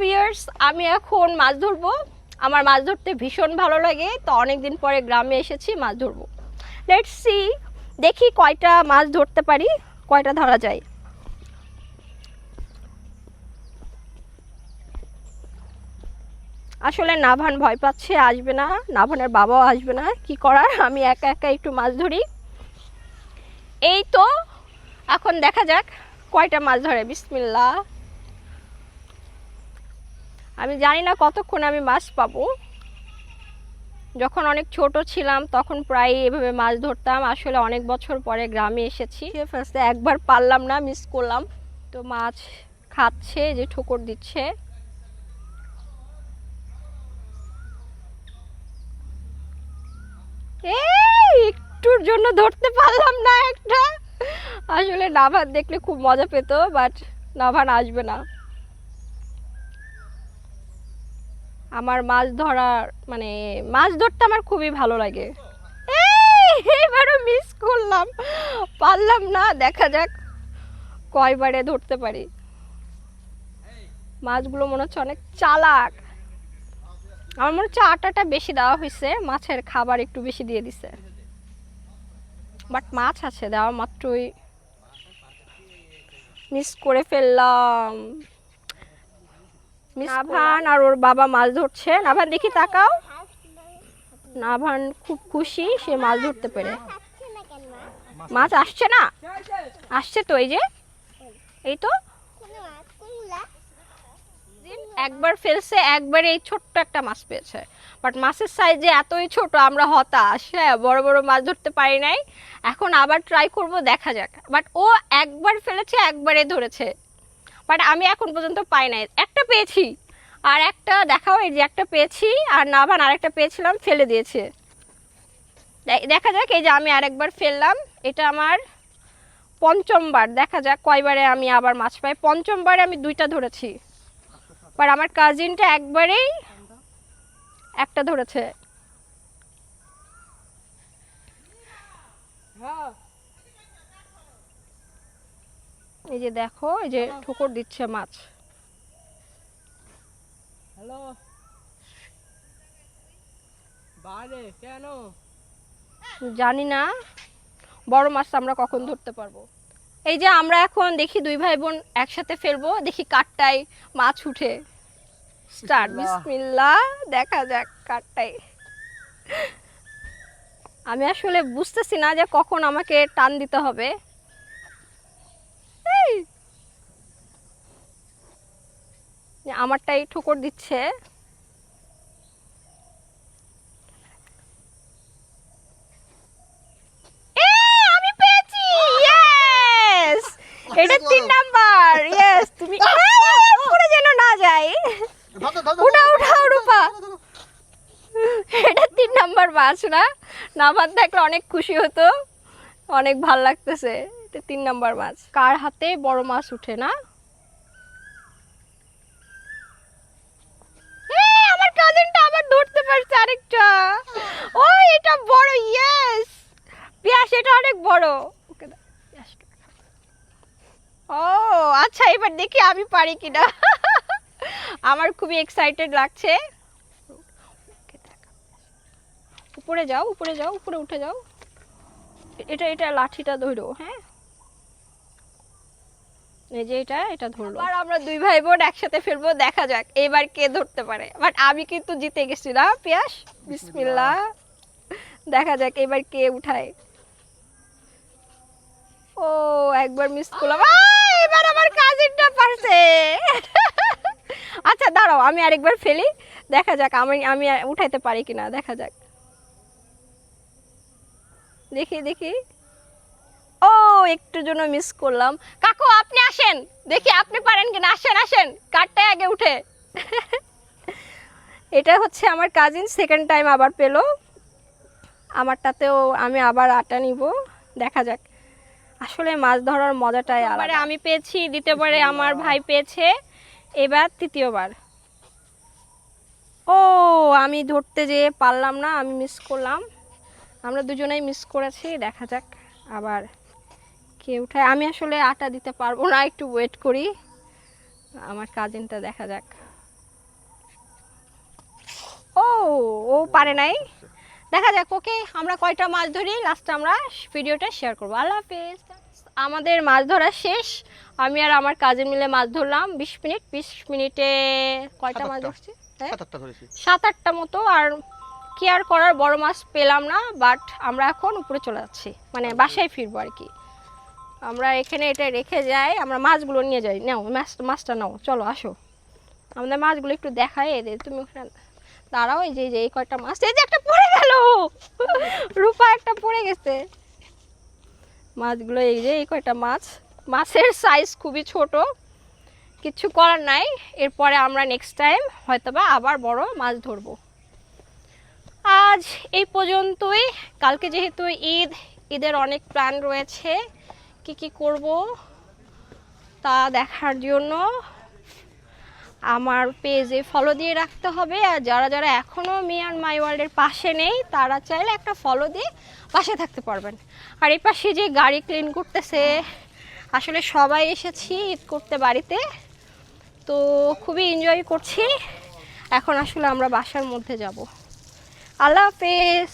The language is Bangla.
ভিউয়ার্স, আমি এখন মাছ ধরবো। আমার মাছ ধরতে ভীষণ ভালো লাগে, তো অনেকদিন পরে গ্রামে এসেছি মাছ ধরবো। লেটস সি, দেখি কয়টা মাছ ধরতে পারি, কয়টা ধরা যায়। আসলে নাভান ভয় পাচ্ছে, আসবে না, নাভানের বাবাও আসবে না, কি করার, আমি একা একা একটু মাছ ধরি। এই তো এখন দেখা যাক কয়টা মাছ ধরে। বিসমিল্লাহ। আমি জানি না কতক্ষণ আমি মাছ পাবো। যখন অনেক ছোট ছিলাম তখন প্রায় এভাবে মাছ ধরতাম। আসলে অনেক বছর পরে গ্রামে এসেছি, ফার্স্টে একবার পারলাম না, মিস করলাম। তো মাছ খাচ্ছে, যে ঠোকর দিচ্ছে। একটুর জন্য ধরতে পারলাম না একটা। আসলে নাভান দেখলে খুব মজা পেত, বাট নাভান আসবে না। আমার মাছ ধরার মানে মাছ ধরতে আমার খুবই ভালো লাগে। এবারও মিস করলাম, পারলাম না। দেখা যাক কয়বারে ধরতে পারি। মাছগুলো মনে হচ্ছে অনেক চালাক। আমার মনে হচ্ছে আটাটা বেশি দেওয়া হয়েছে, মাছের খাবার একটু বেশি দিয়ে দিছে, বাট মাছ আছে দেওয়া মাত্রই মিস করে ফেললাম। নাভান আর ওর বাবা মাছ ধরছে। নাভান দেখি তাকাও। নাভান খুব খুশি, সে মাছ ধরতে পেরে। মাছ আসছে না? আসছে তো, এই যে, এই তো। একবার ফেলছে, একবার এই ছোট্ট একটা মাছ পেয়েছে, বাট মাছের সাইজে এতই ছোট, আমরা হতাশ। হ্যাঁ, বড় বড় মাছ ধরতে পারি নাই। এখন আবার ট্রাই করব, দেখা যাক। বাট ও একবার ফেলেছে, একবারে ধরেছে, বাট আমি এখন পর্যন্ত পাই নাই। একটা পেয়েছি, আর একটা দেখাও, এই যে একটা পেয়েছি, আর নাভান আরেকটা পেয়েছিলাম, ফেলে দিয়েছে। দেখা যাক, এই যে আমি আরেকবার ফেললাম, এটা আমার পঞ্চমবার। দেখা যাক কয়বারে আমি আবার মাছ পাই। পঞ্চমবারে আমি দুইটা ধরেছি, বাট আমার কাজিনটা একবারেই একটা ধরেছে। এই যে দেখো, এই যে ঠোকর দিচ্ছে মাছ। হ্যালো, বাইরে কেন? জানি না বড় মাছ আমরা কখন ধরতে পারবো। এই যে আমরা এখন দেখি দুই ভাই বোন একসাথে ফেলবো, দেখি কাঠটায় মাছ উঠে। স্টার্ট, বিসমিল্লাহ। দেখা যাক কাঠটায়। আমি আসলে বুঝতেছি না যে কখন আমাকে টান দিতে হবে। আমারটাই ঠোকর দিচ্ছে। আমি পেয়েছি, ইয়েস। এটা 3 নাম্বার। ইয়েস, তুমি পুরো যেন না যায়। উঠাও উঠাও রূপা। এটা 3 নাম্বার মাছ না? নাভান থাকলে অনেক খুশি হতো, অনেক ভাল লাগতেছে। এটা 3 নাম্বার মাছ। কার হাতে বড় মাছ উঠে না? আমার কাজিনটা আবার ধরতে পারছে আরেকটা। ও, এটা বড়। ইয়েস, পিয়াস, এটা অনেক বড়। ওকে দাও পিয়াসটা। ও আচ্ছা, এবার দেখি আমি পারি কিনা। আমার খুবই এক্সাইটেড লাগছে। উপরে যাও, উপরে যাও, উপরে উঠে যাও। এটা এটা লাঠিটা ধরো। হ্যাঁ, এই যে এটা ধরলো। আর আমরা দুই ভাই বোন একসাথে ফেলবো, দেখা যাক এবার কে ধরতে পারে। বাট আমি কিন্তু জিতে গেছি না পিয়াস। বিসমিল্লাহ। দেখা যাক এবার কে উঠায়। ও, একবার মিস করলাম। এবার আমার কাজিনটা পারছে। আচ্ছা দাঁড়াও, আমি আরেকবার ফেলি, দেখা যাক আমি আমি উঠাইতে পারি কিনা। দেখা যাক, দেখি দেখি। ও, একটুর জন্য মিস করলাম। কাকু আপনি আসেন, দেখি আপনি পারেন কিনা। আসেন আসেন, কাঠটাই আগে উঠে। এটা হচ্ছে আমার কাজিন সেকেন্ড টাইম আবার পেলো। আমারটাতেও আমি আবার আটা নিব, দেখা যাক। আসলে মাছ ধরার মজাটাই আলাদা। আমি পেয়েছি, দ্বিতীয়বারে আমার ভাই পেয়েছে, এবার তৃতীয়বার। ও, আমি ধরতে যেয়ে পারলাম না, আমি মিস করলাম। আমরা দুজনেই মিস করেছি। দেখা যাক আবার কে উঠায়। আমি আসলে আটা দিতে পারবো না, একটু ওয়েট করি আমার কাজিনটা। দেখা যাক। ও পারে নাই। দেখা যাক ওকে আমরা কয়টা মাছ ধরি, লাস্টে আমরা ভিডিওটা শেয়ার করবো। আল্লাহ হাফেজ। আমাদের মাছ ধরা শেষ, আমি আর আমার কাজিন মিলে মাছ ধরলাম 20 মিনিট। 20 মিনিটে কয়টা মাছ ধরছি? 7-8টা ধরেছি। 7-8টা মতো। আর কি আর করার, বড় মাছ পেলাম না, বাট আমরা এখন উপরে চলে যাচ্ছি, মানে বাসায় ফিরবো আর কি। আমরা এখানে এটা রেখে যাই, আমরা মাছগুলো নিয়ে যাই। নাও মাছটা নাও, চলো আসো আমাদের মাছগুলো একটু দেখাই। এদের তুমি ওখানে দাঁড়াও, এই যে এই কয়টা মাছ, এই যে একটা পড়ে গেল, রূপা একটা পড়ে গেছে। মাছগুলো এই যে এই কয়টা মাছ, মাছের সাইজ খুবই ছোট, কিছু করার নাই। এরপরে আমরা নেক্সট টাইম হয়তোবা আবার বড় মাছ ধরবো। আজ এই পর্যন্তই। কালকে যেহেতু ঈদের অনেক প্ল্যান রয়েছে, কি করব তা দেখার জন্য আমার পেজে ফলো দিয়ে রাখতে হবে। আর যারা যারা এখনও মি অ্যান্ড মাই ওয়ার্ল্ডের পাশে নেই, তারা চাইলে একটা ফলো দিয়ে পাশে থাকতে পারবেন। আর এই পাশে যে গাড়ি ক্লিন করতেছে, আসলে সবাই এসেছি ঈদ করতে বাড়িতে, তো খুবই এনজয় করছি। এখন আসলে আমরা বাসার মধ্যে যাব। আল্লাহ হাফেজ।